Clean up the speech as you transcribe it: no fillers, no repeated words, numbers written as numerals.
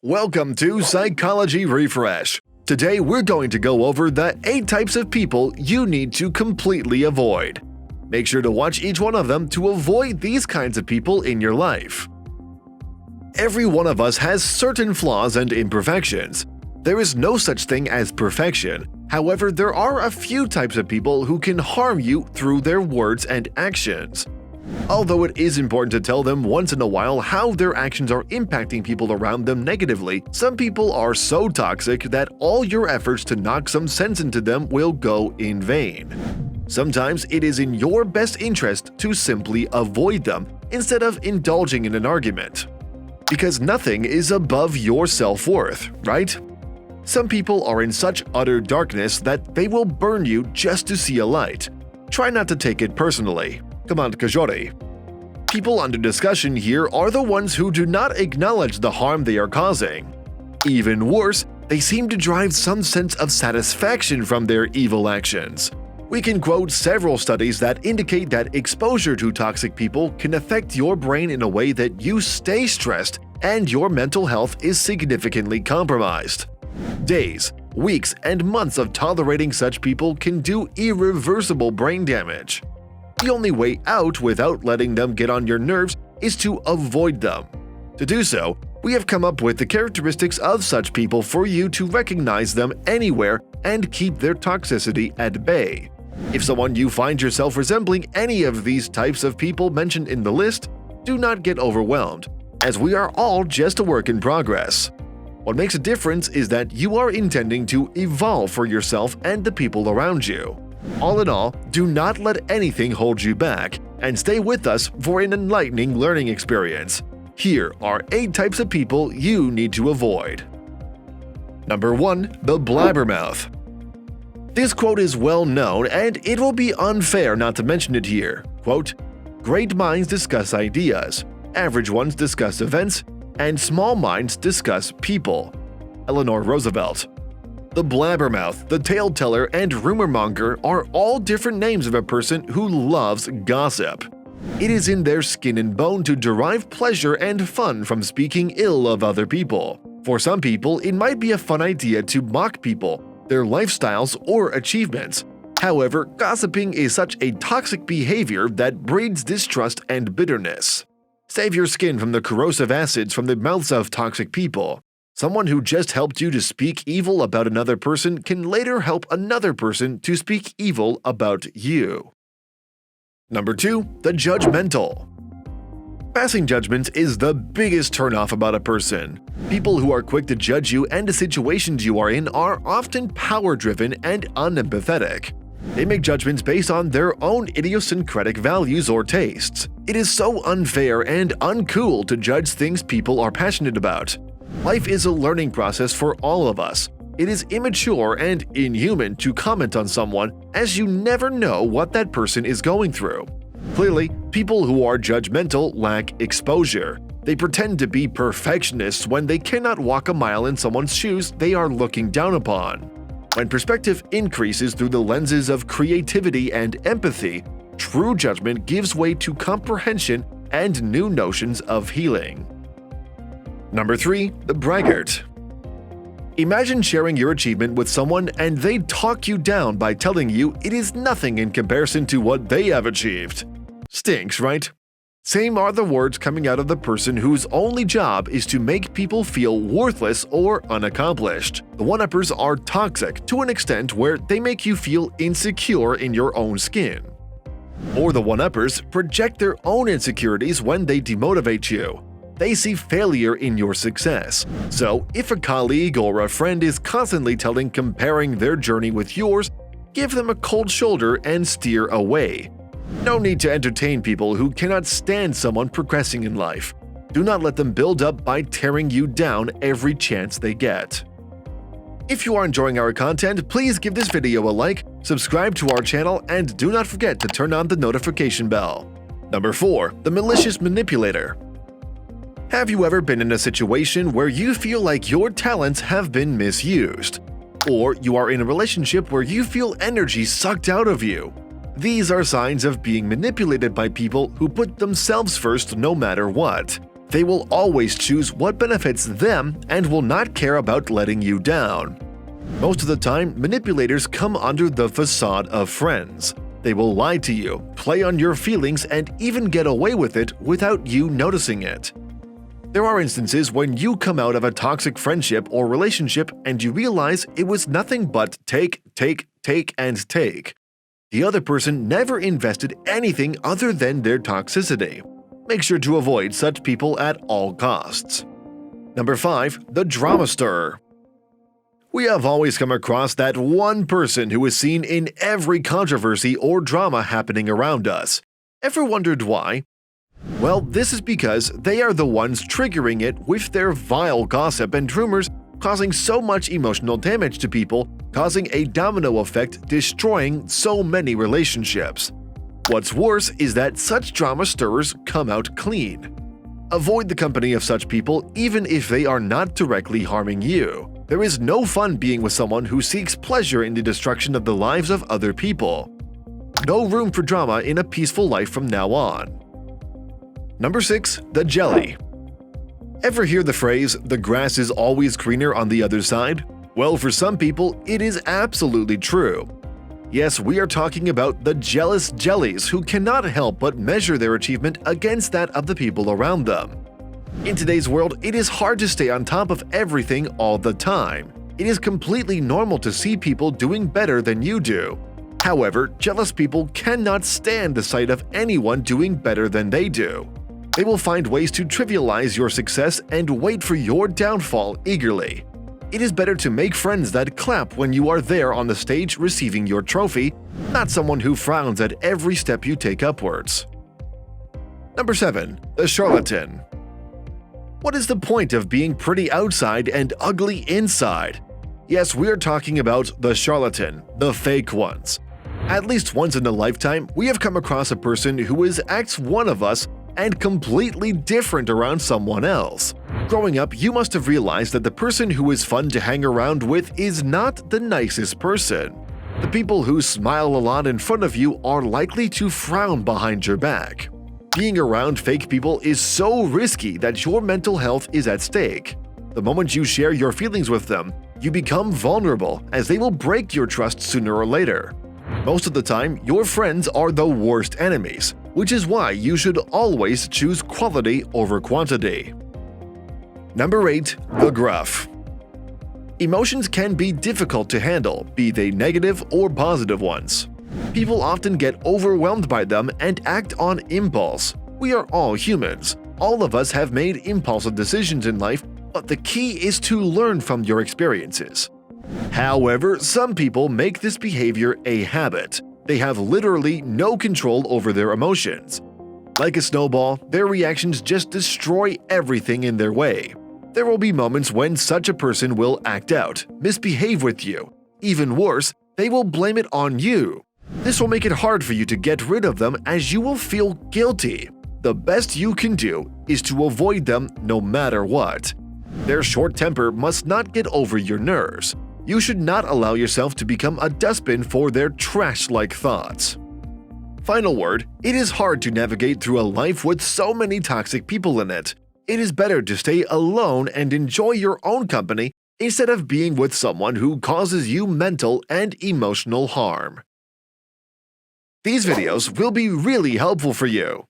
Welcome to Psychology Refresh. Today we're going to go over the 8 types of people you need to completely avoid. Make sure to watch each one of them to avoid these kinds of people in your life. Every one of us has certain flaws and imperfections. There is no such thing as perfection. However, there are a few types of people who can harm you through their words and actions. Although it is important to tell them once in a while how their actions are impacting people around them negatively, some people are so toxic that all your efforts to knock some sense into them will go in vain. Sometimes it is in your best interest to simply avoid them instead of indulging in an argument. Because nothing is above your self-worth, right? Some people are in such utter darkness that they will burn you just to see a light. Try not to take it personally. Command Kajori. People under discussion here are the ones who do not acknowledge the harm they are causing. Even worse, they seem to derive some sense of satisfaction from their evil actions. We can quote several studies that indicate that exposure to toxic people can affect your brain in a way that you stay stressed and your mental health is significantly compromised. Days, weeks, and months of tolerating such people can do irreversible brain damage. The only way out without letting them get on your nerves is to avoid them. To do so, we have come up with the characteristics of such people for you to recognize them anywhere and keep their toxicity at bay. If someone you find yourself resembling any of these types of people mentioned in the list, do not get overwhelmed, as we are all just a work in progress. What makes a difference is that you are intending to evolve for yourself and the people around you. All in all, do not let anything hold you back, and stay with us for an enlightening learning experience. Here are 8 types of people you need to avoid. Number 1. The Blabbermouth. This quote is well known, and it will be unfair not to mention it here. Quote, "Great minds discuss ideas, average ones discuss events, and small minds discuss people." Eleanor Roosevelt. The blabbermouth, the tale teller, and rumor monger are all different names of a person who loves gossip. It is in their skin and bone to derive pleasure and fun from speaking ill of other people. For some people, it might be a fun idea to mock people, their lifestyles, or achievements. However, gossiping is such a toxic behavior that breeds distrust and bitterness. Save your skin from the corrosive acids from the mouths of toxic people. Someone who just helped you to speak evil about another person can later help another person to speak evil about you. Number 2. The Judgmental. Passing judgment is the biggest turnoff about a person. People who are quick to judge you and the situations you are in are often power-driven and unempathetic. They make judgments based on their own idiosyncratic values or tastes. It is so unfair and uncool to judge things people are passionate about. Life is a learning process for all of us. It is immature and inhuman to comment on someone, as you never know what that person is going through. Clearly, people who are judgmental lack exposure. They pretend to be perfectionists when they cannot walk a mile in someone's shoes they are looking down upon. When perspective increases through the lenses of creativity and empathy, true judgment gives way to comprehension and new notions of healing. Number 3. The Braggart. Imagine sharing your achievement with someone and they talk you down by telling you it is nothing in comparison to what they have achieved. Stinks, right? Same are the words coming out of the person whose only job is to make people feel worthless or unaccomplished. The one-uppers are toxic to an extent where they make you feel insecure in your own skin. Or the one-uppers project their own insecurities when they demotivate you. They see failure in your success. So, if a colleague or a friend is constantly comparing their journey with yours, give them a cold shoulder and steer away. No need to entertain people who cannot stand someone progressing in life. Do not let them build up by tearing you down every chance they get. If you are enjoying our content, please give this video a like, subscribe to our channel, and do not forget to turn on the notification bell. Number 4. The Malicious Manipulator. Have you ever been in a situation where you feel like your talents have been misused? Or you are in a relationship where you feel energy sucked out of you? These are signs of being manipulated by people who put themselves first no matter what. They will always choose what benefits them and will not care about letting you down. Most of the time, manipulators come under the facade of friends. They will lie to you, play on your feelings, and even get away with it without you noticing it. There are instances when you come out of a toxic friendship or relationship and you realize it was nothing but take, and take. The other person never invested anything other than their toxicity. Make sure to avoid such people at all costs. Number 5. The drama stirrer. We have always come across that one person who is seen in every controversy or drama happening around us. Ever wondered why? Well, this is because they are the ones triggering it with their vile gossip and rumors, causing so much emotional damage to people, causing a domino effect, destroying so many relationships. What's worse is that such drama stirrers come out clean. Avoid the company of such people even if they are not directly harming you. There is no fun being with someone who seeks pleasure in the destruction of the lives of other people. No room for drama in a peaceful life from now on. Number 6. The jelly. Ever hear the phrase, "the grass is always greener on the other side"? Well, for some people, it is absolutely true. Yes, we are talking about the jealous jellies who cannot help but measure their achievement against that of the people around them. In today's world, it is hard to stay on top of everything all the time. It is completely normal to see people doing better than you do. However, jealous people cannot stand the sight of anyone doing better than they do. They will find ways to trivialize your success and wait for your downfall eagerly. It is better to make friends that clap when you are there on the stage receiving your trophy, not someone who frowns at every step you take upwards. Number 7. The charlatan. What is the point of being pretty outside and ugly inside? Yes, we are talking about the charlatan, the fake ones. At least once in a lifetime, we have come across a person who acts one of us and completely different around someone else. Growing up, you must have realized that the person who is fun to hang around with is not the nicest person. The people who smile a lot in front of you are likely to frown behind your back. Being around fake people is so risky that your mental health is at stake. The moment you share your feelings with them, you become vulnerable as they will break your trust sooner or later. Most of the time, your friends are the worst enemies, which is why you should always choose quality over quantity. Number 8. The gruff. Emotions can be difficult to handle, be they negative or positive ones. People often get overwhelmed by them and act on impulse. We are all humans. All of us have made impulsive decisions in life, but the key is to learn from your experiences. However, some people make this behavior a habit. They have literally no control over their emotions. Like a snowball, their reactions just destroy everything in their way. There will be moments when such a person will act out, misbehave with you. Even worse, they will blame it on you. This will make it hard for you to get rid of them as you will feel guilty. The best you can do is to avoid them no matter what. Their short temper must not get over your nerves. You should not allow yourself to become a dustbin for their trash-like thoughts. Final word, it is hard to navigate through a life with so many toxic people in it. It is better to stay alone and enjoy your own company instead of being with someone who causes you mental and emotional harm. These videos will be really helpful for you.